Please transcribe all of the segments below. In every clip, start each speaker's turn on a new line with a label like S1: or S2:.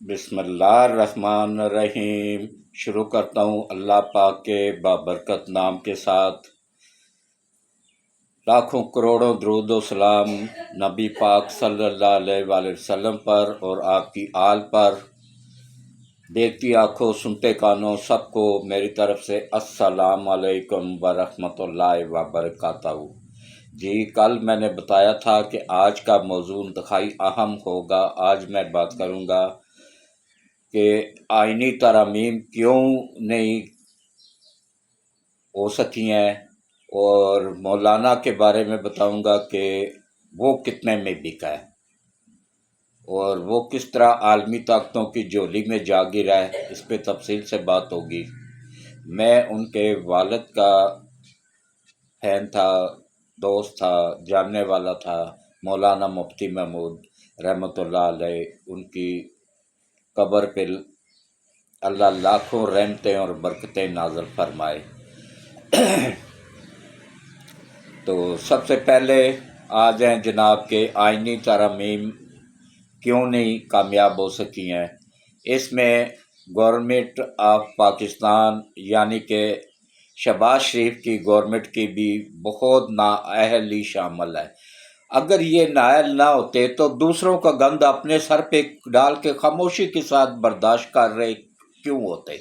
S1: بسم اللہ الرحمن الرحیم۔ شروع کرتا ہوں اللہ پاک کے بابرکت نام کے ساتھ۔ لاکھوں کروڑوں درود و سلام نبی پاک صلی اللہ علیہ وآلہ وسلم پر اور آپ کی آل پر۔ دیکھتی آنکھوں سنتے کانوں سب کو میری طرف سے السلام علیکم ورحمۃ اللہ وبرکاتہ۔ جی کل میں نے بتایا تھا کہ آج کا موضوع انتہائی اہم ہوگا۔ آج میں بات کروں گا کہ آئینی ترامیم کیوں نہیں ہو سکی ہیں، اور مولانا کے بارے میں بتاؤں گا کہ وہ کتنے میں بکا ہے اور وہ کس طرح عالمی طاقتوں کی جولی میں جا گرا ہے، اس پہ تفصیل سے بات ہوگی۔ میں ان کے والد کا فین تھا، دوست تھا، جاننے والا تھا، مولانا مفتی محمود رحمۃ اللہ علیہ۔ ان کی قبر پہ اللہ لاکھوں رحمتیں اور برکتیں نازل فرمائے۔ تو سب سے پہلے آ جائیں جناب کہ آئینی ترامیم کیوں نہیں کامیاب ہو سکی ہیں۔ اس میں گورنمنٹ آف پاکستان یعنی کہ شہباز شریف کی گورنمنٹ کی بھی بہت نااہلی شامل ہے۔ اگر یہ نااہل نہ ہوتے تو دوسروں کا گند اپنے سر پہ ڈال کے خاموشی کے ساتھ برداشت کر رہے کیوں ہوتے؟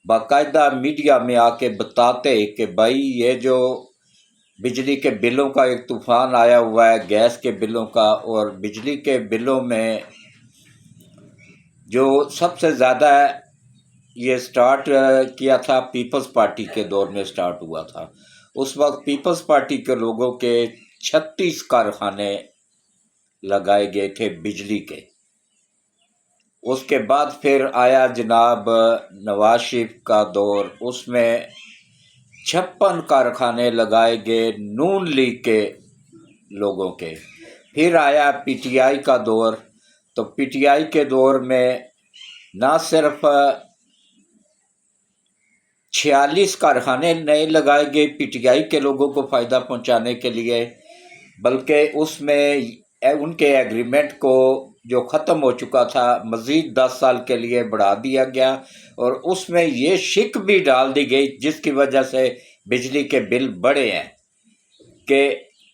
S1: باقاعدہ میڈیا میں آ کے بتاتے کہ بھائی یہ جو بجلی کے بلوں کا ایک طوفان آیا ہوا ہے، گیس کے بلوں کا، اور بجلی کے بلوں میں جو سب سے زیادہ یہ سٹارٹ کیا تھا پیپلز پارٹی کے دور میں سٹارٹ ہوا تھا۔ اس وقت پیپلز پارٹی کے لوگوں کے 36 کارخانے لگائے گئے تھے بجلی کے۔ اس کے بعد پھر آیا جناب نواز شریف کا دور، اس میں 56 کارخانے لگائے گئے نون لیگ کے لوگوں کے۔ پھر آیا پی ٹی آئی کا دور، تو پی ٹی آئی کے دور میں نہ صرف 46 کارخانے نئے لگائے گئے پی ٹی آئی کے لوگوں کو فائدہ پہنچانے کے لیے، بلکہ اس میں ان کے ایگریمنٹ کو جو ختم ہو چکا تھا مزید 10 سال کے لیے بڑھا دیا گیا، اور اس میں یہ شک بھی ڈال دی گئی جس کی وجہ سے بجلی کے بل بڑھے ہیں کہ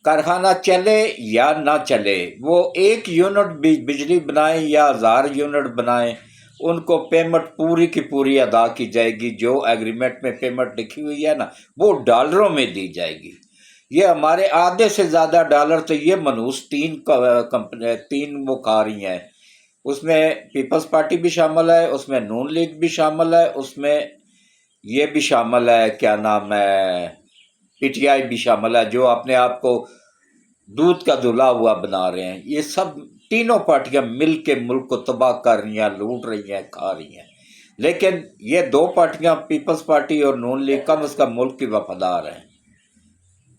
S1: کارخانہ چلے یا نہ چلے، وہ 1 یونٹ بھی بجلی بنائیں یا 1000 یونٹ بنائیں، ان کو پیمنٹ پوری کی پوری ادا کی جائے گی۔ جو ایگریمنٹ میں پیمنٹ لکھی ہوئی ہے نا وہ ڈالروں میں دی جائے گی۔ یہ ہمارے آدھے سے زیادہ ڈالر تو یہ منحوس 3 وہ کھا رہی ہیں۔ اس میں پیپلز پارٹی بھی شامل ہے، اس میں نون لیگ بھی شامل ہے، اس میں یہ بھی شامل ہے، کیا نام ہے، پی ٹی آئی بھی شامل ہے، جو اپنے آپ کو دودھ کا دھلا ہوا بنا رہے ہیں۔ یہ سب تینوں پارٹیاں مل کے ملک کو تباہ کر رہی ہیں، لوٹ رہی ہیں، کھا رہی ہیں۔ لیکن یہ 2 پارٹیاں پیپلز پارٹی اور نون لیگ کم از کم ملک کی وفادار ہیں،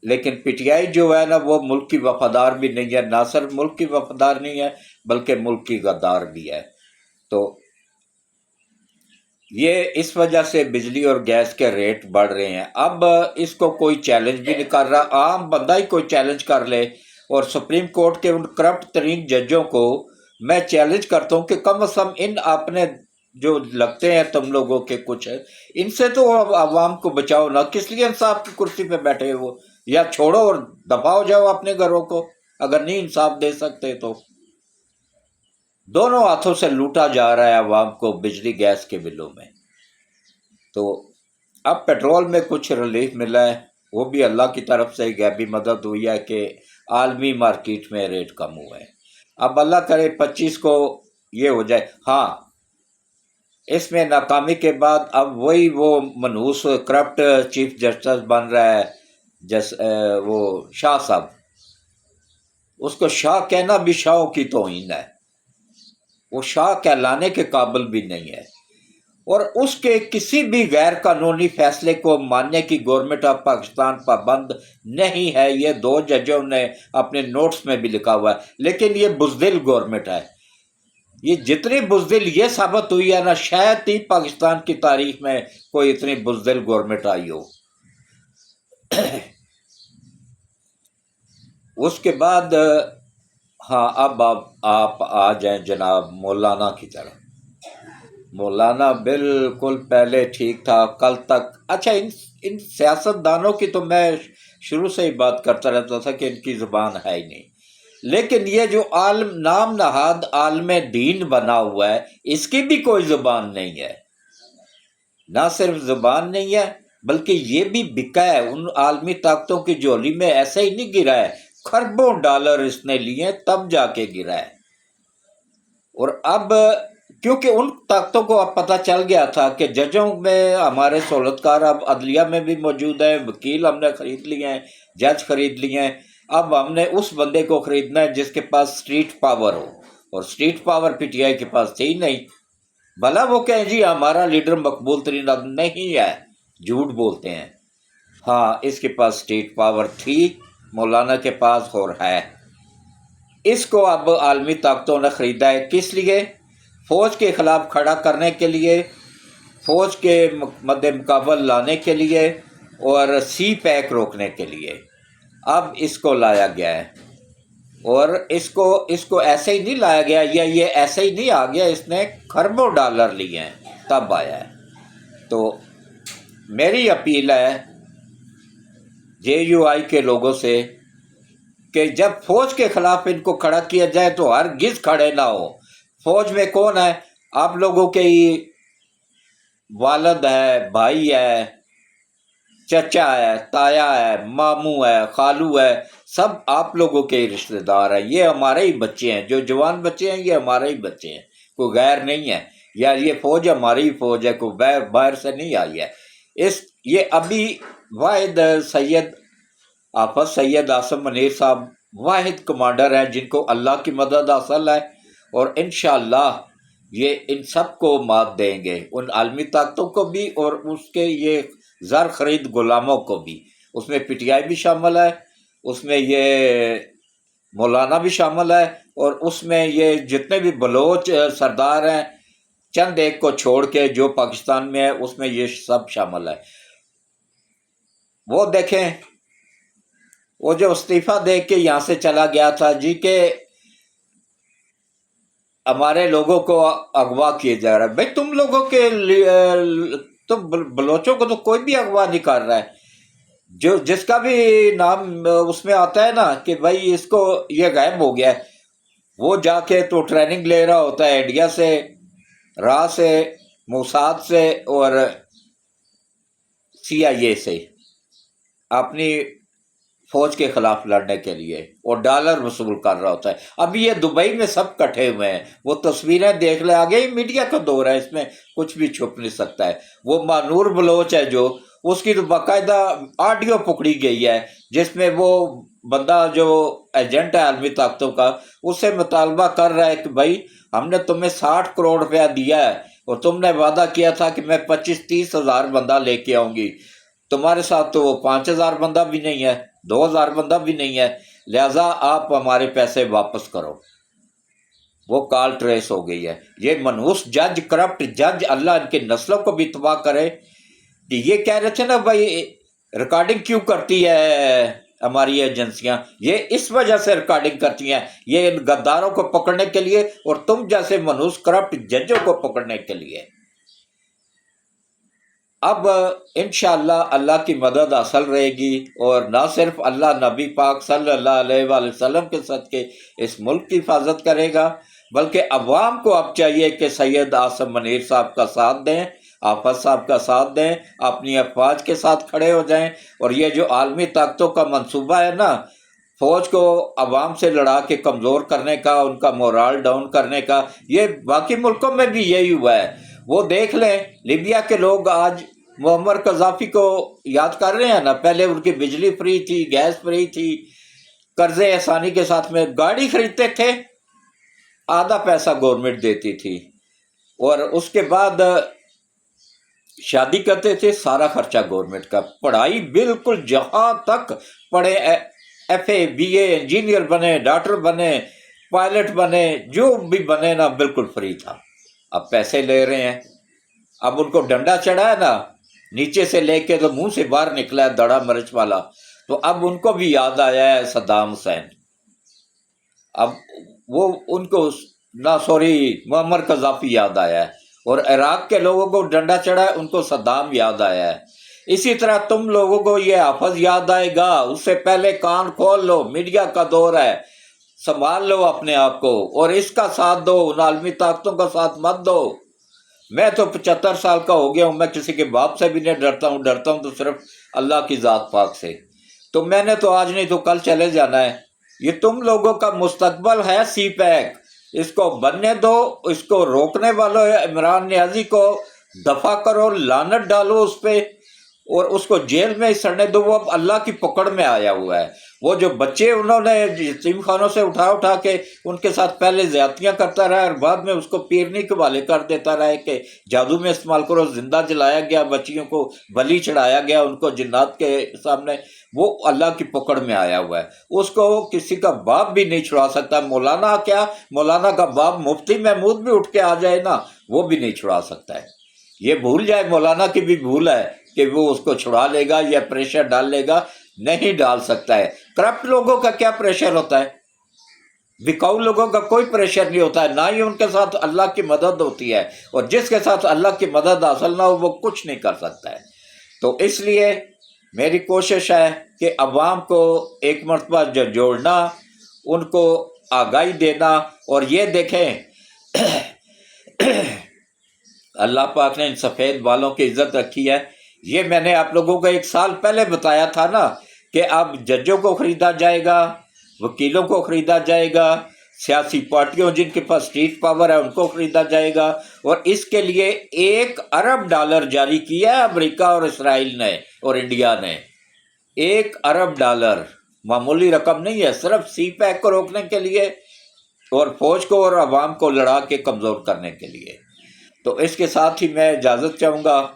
S1: لیکن پی ٹی آئی جو ہے نا وہ ملک کی وفادار بھی نہیں ہے، نہ صرف ملک کی وفادار نہیں ہے بلکہ ملک کی غدار بھی ہے۔ تو یہ اس وجہ سے بجلی اور گیس کے ریٹ بڑھ رہے ہیں۔ اب اس کو کوئی چیلنج بھی نہیں کر رہا، عام بندہ ہی کوئی چیلنج کر لے، اور سپریم کورٹ کے ان کرپٹ ترین ججوں کو میں چیلنج کرتا ہوں کہ کم از کم ان اپنے جو لگتے ہیں تم لوگوں کے کچھ، ان سے تو عوام کو بچاؤ نا، کس لیے انصاف کی کرسی پہ بیٹھے وہ؟ یا چھوڑو اور دفاع ہو جاؤ اپنے گھروں کو، اگر نہیں انصاف دے سکتے تو۔ دونوں ہاتھوں سے لوٹا جا رہا ہے عوام کو بجلی گیس کے بلوں میں۔ تو اب پیٹرول میں کچھ ریلیف ملا ہے، وہ بھی اللہ کی طرف سے غیبی مدد ہوئی ہے کہ عالمی مارکیٹ میں ریٹ کم ہوئے ہیں۔ اب اللہ کرے 25 کو یہ ہو جائے۔ ہاں، اس میں ناکامی کے بعد اب وہی وہ منحوس کرپٹ چیف جسٹس بن رہا ہے، وہ شاہ صاحب، اس کو شاہ کہنا بھی شاہوں کی توہین ہے، وہ شاہ کہلانے کے قابل بھی نہیں ہے، اور اس کے کسی بھی غیر قانونی فیصلے کو ماننے کی گورنمنٹ آف پاکستان پابند نہیں ہے۔ یہ 2 ججوں نے اپنے نوٹس میں بھی لکھا ہوا ہے، لیکن یہ بزدل گورنمنٹ ہے۔ یہ جتنی بزدل یہ ثابت ہوئی ہے نا، شاید ہی پاکستان کی تاریخ میں کوئی اتنی بزدل گورنمنٹ آئی ہو۔ اس کے بعد ہاں اب آپ آ جائیں جناب مولانا کی طرف۔ مولانا بالکل پہلے ٹھیک تھا کل تک. اچھا ان سیاستدانوں کی تو میں شروع سے ہی بات کرتا رہتا تھا کہ ان کی زبان ہے ہی نہیں. لیکن یہ جو عالم نام نہاد عالم دین بنا ہوا ہے اس کی بھی کوئی زبان نہیں ہے. نہ صرف زبان نہیں ہے بلکہ یہ بھی بکا ہے ان عالمی طاقتوں کی جھولی میں. ایسے ہی نہیں گرا ہے, خربوں ڈالر اس نے لیے تب جا کے گرا ہے. اور اب کیونکہ ان طاقتوں کو اب پتہ چل گیا تھا کہ ججوں میں ہمارے سہولتکار اب عدلیہ میں بھی موجود ہیں, وکیل ہم نے خرید لیے ہیں, جج خرید لیے ہیں. اب ہم نے اس بندے کو خریدنا ہے جس کے پاس اسٹریٹ پاور ہو, اور street power P T I کے پاس تھی نہیں. بھلا وہ کہیں جی ہمارا لیڈر مقبول ترین آدمی نہیں ہے, جھوٹ بولتے ہیں. ہاں اس کے پاس اسٹیٹ پاور تھی, مولانا کے پاس اور ہے. اس کو اب عالمی طاقتوں نے خریدا ہے. کس لیے؟ فوج کے خلاف کھڑا کرنے کے لیے, فوج کے مد مقابل لانے کے لیے, اور سی پیک روکنے کے لیے. اب اس کو لایا گیا ہے, اور اس کو ایسے ہی نہیں لایا گیا, یا یہ ایسے ہی نہیں آ گیا, اس نے خربوں ڈالر لیے ہیں تب آیا ہے. تو میری اپیل ہے جے یو آئی کے لوگوں سے کہ جب فوج کے خلاف ان کو کھڑا کیا جائے تو ہرگز کھڑے نہ ہو. فوج میں کون ہے؟ آپ لوگوں کے ہی والد ہے, بھائی ہے, چچا ہے, تایا ہے, ماموں ہے, خالو ہے, سب آپ لوگوں کے ہی رشتہ دار ہیں. یہ ہمارے ہی بچے ہیں, جو جوان بچے ہیں یہ ہمارے ہی بچے ہیں, کوئی غیر نہیں ہے. یا یہ فوج ہماری ہی فوج ہے, کوئی باہر سے نہیں آئی ہے. یہ ابھی واحد سید آفت سید آصم منیر صاحب واحد کمانڈر ہیں جن کو اللہ کی مدد حاصل ہے, اور انشاءاللہ یہ ان سب کو مات دیں گے, ان عالمی طاقتوں کو بھی اور اس کے یہ زر خرید غلاموں کو بھی. اس میں پی ٹی آئی بھی شامل ہے, اس میں یہ مولانا بھی شامل ہے, اور اس میں یہ جتنے بھی بلوچ سردار ہیں چند ایک کو چھوڑ کے جو پاکستان میں ہے اس میں یہ سب شامل ہے. وہ دیکھیں وہ جو استعفیٰ دے کے یہاں سے چلا گیا تھا جی کہ ہمارے لوگوں کو اغوا کیے جا رہا ہے. بھائی تم لوگوں کے تم بلوچوں کو تو کوئی بھی اغوا نہیں کر رہا ہے. جو جس کا بھی نام اس میں آتا ہے نا کہ بھائی اس کو یہ غائب ہو گیا ہے, وہ جا کے تو ٹریننگ لے رہا ہوتا ہے انڈیا سے, راہ سے, موساد سے اور سی آئی اے سے, اپنی فوج کے خلاف لڑنے کے لیے, اور ڈالر وصول کر رہا ہوتا ہے. ابھی یہ دبئی میں سب کٹھے ہوئے ہیں, وہ تصویریں دیکھ لیں, آگے ہی میڈیا کا دور ہے, اس میں کچھ بھی چھپ نہیں سکتا ہے. وہ مانور بلوچ ہے جو, اس کی تو باقاعدہ آڈیو پکڑی گئی ہے جس میں وہ بندہ جو ایجنٹ ہے عالمی طاقتوں کا اس سے مطالبہ کر رہا ہے کہ بھائی ہم نے تمہیں 60 کروڑ روپیہ دیا ہے اور تم نے وعدہ کیا تھا کہ میں 25-30 ہزار بندہ لے کے آؤں گی, تمہارے ساتھ تو وہ 5,000 بندہ بھی نہیں ہے, 2,000 بندہ بھی نہیں ہے, لہذا آپ ہمارے پیسے واپس کرو. وہ کال ٹریس ہو گئی ہے. یہ منحوس جج, کرپٹ جج, اللہ ان کی نسلوں کو بھی تباہ کرے. کہ یہ کہہ رہے تھے نا بھائی ریکارڈنگ کیوں کرتی ہے ہماری ایجنسیاں, یہ اس وجہ سے ریکارڈنگ کرتی ہیں, یہ ان غداروں کو پکڑنے کے لیے اور تم جیسے منحوس کرپٹ ججوں کو پکڑنے کے لیے. اب انشاءاللہ اللہ کی مدد حاصل رہے گی, اور نہ صرف اللہ نبی پاک صلی اللہ علیہ وآلہ وسلم کے صدقے اس ملک کی حفاظت کرے گا, بلکہ عوام کو اب چاہیے کہ سید آصم منیر صاحب کا ساتھ دیں, آفت صاحب کا ساتھ دیں, اپنی افواج کے ساتھ کھڑے ہو جائیں. اور یہ جو عالمی طاقتوں کا منصوبہ ہے نا فوج کو عوام سے لڑا کے کمزور کرنے کا, ان کا مورال ڈاؤن کرنے کا, یہ باقی ملکوں میں بھی یہی ہوا ہے. وہ دیکھ لیں لیبیا کے لوگ آج معمر قذافی کو یاد کر رہے ہیں نا, پہلے ان کی بجلی فری تھی, گیس فری تھی, قرضے آسانی کے ساتھ میں گاڑی خریدتے تھے, آدھا پیسہ گورنمنٹ دیتی تھی, اور اس کے بعد شادی کرتے تھے سارا خرچہ گورنمنٹ کا, پڑھائی بالکل جہاں تک پڑھے, F A B A engineer بنے, ڈاکٹر بنے, پائلٹ بنے, جو بھی بنے نا بالکل فری تھا. اب پیسے لے رہے ہیں, اب ان کو ڈنڈا چڑھا ہے نا نیچے سے لے کے تو منہ سے باہر نکلا ہے دڑا مرچ والا, تو اب ان کو بھی یاد آیا ہے صدام حسین. اب وہ ان کو معمر قذافی یاد آیا ہے, اور عراق کے لوگوں کو ڈنڈا چڑھا ہے، ان کو صدام یاد آیا ہے۔ اسی طرح تم لوگوں کو یہ حافظ یاد آئے گا، اس سے پہلے کان کھول لو، میڈیا کا دور ہے، سنبھال لو اپنے آپ کو اور اس کا ساتھ دو، ان عالمی طاقتوں کا ساتھ مت دو۔ میں تو 75 سال کا ہو گیا ہوں، میں کسی کے باپ سے بھی نہیں ڈرتا ہوں، ڈرتا ہوں تو صرف اللہ کی ذات پاک سے۔ تو میں نے تو آج نہیں تو کل چلے جانا ہے۔ یہ تم لوگوں کا مستقبل ہے سی پیک، اس کو بننے دو، اس کو روکنے والوں عمران نیازی کو دفع کرو، لعنت ڈالو اس پہ اور اس کو جیل میں سڑنے دو، وہ اب اللہ کی پکڑ میں آیا ہوا ہے۔ وہ جو بچے انہوں نے یتیم خانوں سے اٹھا کے ان کے ساتھ پہلے زیادتیاں کرتا رہا اور بعد میں اس کو پیرنی کے حوالے کر دیتا رہا کہ جادو میں استعمال کرو، زندہ جلایا گیا، بچیوں کو بلی چڑھایا گیا ان کو جنات کے سامنے، وہ اللہ کی پکڑ میں آیا ہوا ہے۔ اس کو کسی کا باپ بھی نہیں چھڑا سکتا۔ مولانا کیا، مولانا کا باپ مفتی محمود بھی اٹھ کے آ جائے نا، وہ بھی نہیں چھڑا سکتا ہے۔ یہ بھول جائے، مولانا کی بھی بھول ہے کہ وہ اس کو چھڑا لے گا یا پریشر ڈال لے گا، نہیں ڈال سکتا ہے۔ کرپٹ لوگوں کا کیا پریشر ہوتا ہے؟ بکاؤ لوگوں کا کوئی پریشر نہیں ہوتا ہے، نہ ہی ان کے ساتھ اللہ کی مدد ہوتی ہے، اور جس کے ساتھ اللہ کی مدد حاصل نہ ہو وہ کچھ نہیں کر سکتا ہے۔ تو اس لیے میری کوشش ہے کہ عوام کو ایک مرتبہ جوڑنا، ان کو آگاہی دینا، اور یہ دیکھیں اللہ پاک نے ان سفید بالوں کی عزت رکھی ہے۔ یہ میں نے آپ لوگوں کو 1 سال پہلے بتایا تھا نا کہ اب ججوں کو خریدا جائے گا، وکیلوں کو خریدا جائے گا، سیاسی پارٹیوں جن کے پاس اسٹیٹ پاور ہے ان کو خریدا جائے گا، اور اس کے لیے $1 ارب جاری کیا ہے امریکہ اور اسرائیل نے اور انڈیا نے۔ $1 ارب، معمولی رقم نہیں ہے، صرف سی پیک کو روکنے کے لیے اور فوج کو اور عوام کو لڑا کے کمزور کرنے کے لیے۔ تو اس کے ساتھ ہی میں اجازت چاہوں گا،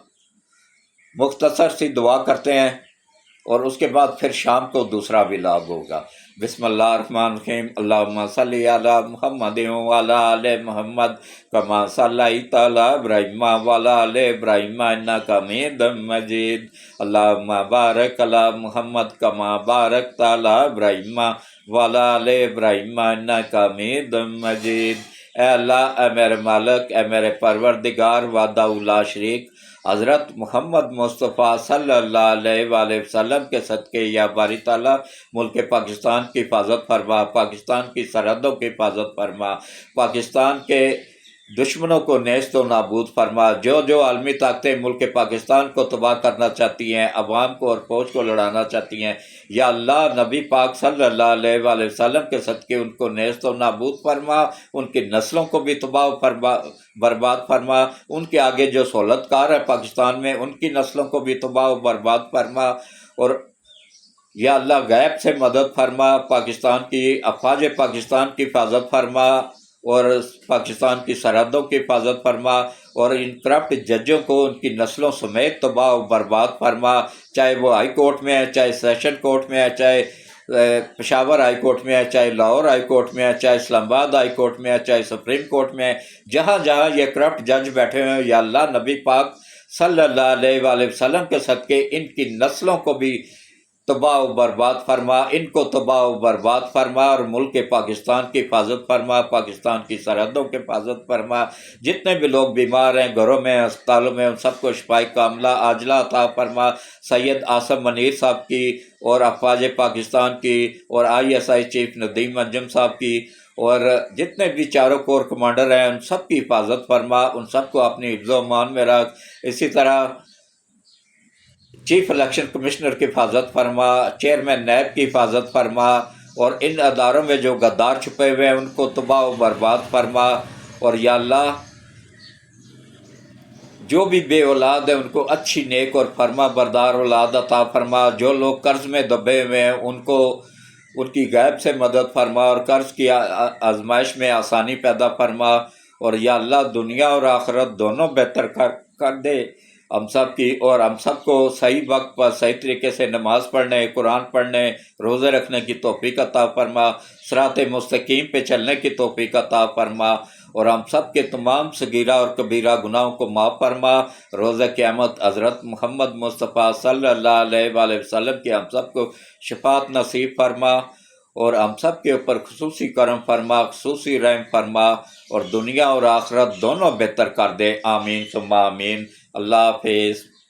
S1: مختصر سی دعا کرتے ہیں اور اس کے بعد پھر شام کو دوسرا ولاگ ہوگا۔ بسم اللہ الرحمن الرحیم، اللہم صلی علی محمد وعلی آل محمد کما صلیت علی ابراہیم وعلی آل ابراہیم انک حمید مجید، اللہم بارک علی محمد کما بارکت علی ابراہیم وعلی آل ابراہیم انک حمید مجید۔ اے اللہ، اے میرے مالک، اے میرے پروردگار وحدہ لا شریک، حضرت محمد مصطفیٰ صلی اللہ علیہ وآلہ وسلم کے صدقے یا باری تعالیٰ ملک پاکستان کی حفاظت فرما، پاکستان کی سرحدوں کی حفاظت فرما، پاکستان کے دشمنوں کو نیست و نابود فرما۔ جو عالمی طاقتیں ملک پاکستان کو تباہ کرنا چاہتی ہیں، عوام کو اور فوج کو لڑانا چاہتی ہیں، یا اللہ نبی پاک صلی اللہ علیہ وآلہ وسلم کے صدقے ان کو نیست و نابود فرما، ان کی نسلوں کو بھی تباہ و برباد فرما، ان کے آگے جو سہولت کار ہے پاکستان میں ان کی نسلوں کو بھی تباہ و برباد فرما، اور یا اللہ غیب سے مدد فرما، پاکستان کی افواج پاکستان کی حفاظت فرما، اور پاکستان کی سرحدوں کی حفاظت فرما، اور ان کرپٹ ججوں کو ان کی نسلوں سمیت تباہ و برباد فرما، چاہے وہ ہائی کورٹ میں ہے، چاہے سیشن کورٹ میں ہے، چاہے پشاور ہائی کورٹ میں ہے، چاہے لاہور ہائی کورٹ میں ہے، چاہے اسلام آباد ہائی کورٹ میں ہے، چاہے سپریم کورٹ میں ہے، جہاں جہاں یہ کرپٹ جج بیٹھے ہوئے ہیں، یا اللہ نبی پاک صلی اللہ علیہ وآلہ وسلم کے صدقے ان کی نسلوں کو بھی تباہ و برباد فرما، ان کو تباہ و برباد فرما، اور ملک پاکستان کی حفاظت فرما، پاکستان کی سرحدوں کی حفاظت فرما۔ جتنے بھی لوگ بیمار ہیں گھروں میں، ہسپتالوں میں، ان سب کو شفائے کاملہ عاجلہ عطا فرما۔ سید آصم منیر صاحب کی اور افواج پاکستان کی اور ISI چیف ندیم انجم صاحب کی اور جتنے بھی چاروں کور کمانڈر ہیں ان سب کی حفاظت فرما، ان سب کو اپنی حفظ و امان میں رکھ۔ اسی طرح چیف الیکشن کمشنر کی حفاظت فرما، چیئرمین نیب کی حفاظت فرما، اور ان اداروں میں جو غدار چھپے ہوئے ہیں ان کو تباہ و برباد فرما، اور یا اللہ جو بھی بے اولاد ہیں ان کو اچھی نیک اور فرما بردار اولاد عطا فرما، جو لوگ قرض میں دبے ہوئے ہیں ان کو ان کی غیب سے مدد فرما، اور قرض کی آزمائش میں آسانی پیدا فرما، اور یا اللہ دنیا اور آخرت دونوں بہتر کر دے ہم سب کی، اور ہم سب کو صحیح وقت پر صحیح طریقے سے نماز پڑھنے، قرآن پڑھنے، روزے رکھنے کی توفیق عطا فرما، صراط مستقیم پہ چلنے کی توفیق عطا فرما، اور ہم سب کے تمام صغیرہ اور کبیرہ گناہوں کو معاف فرما۔ روز قیامت حضرت محمد مصطفیٰ صلی اللہ علیہ وآلہ وسلم کی ہم سب کو شفاعت نصیب فرما، اور ہم سب کے اوپر خصوصی کرم فرما، خصوصی رحم فرما، اور دنیا اور آخرت دونوں بہتر کر دے، آمین ثم آمین۔ اللہ حافظ۔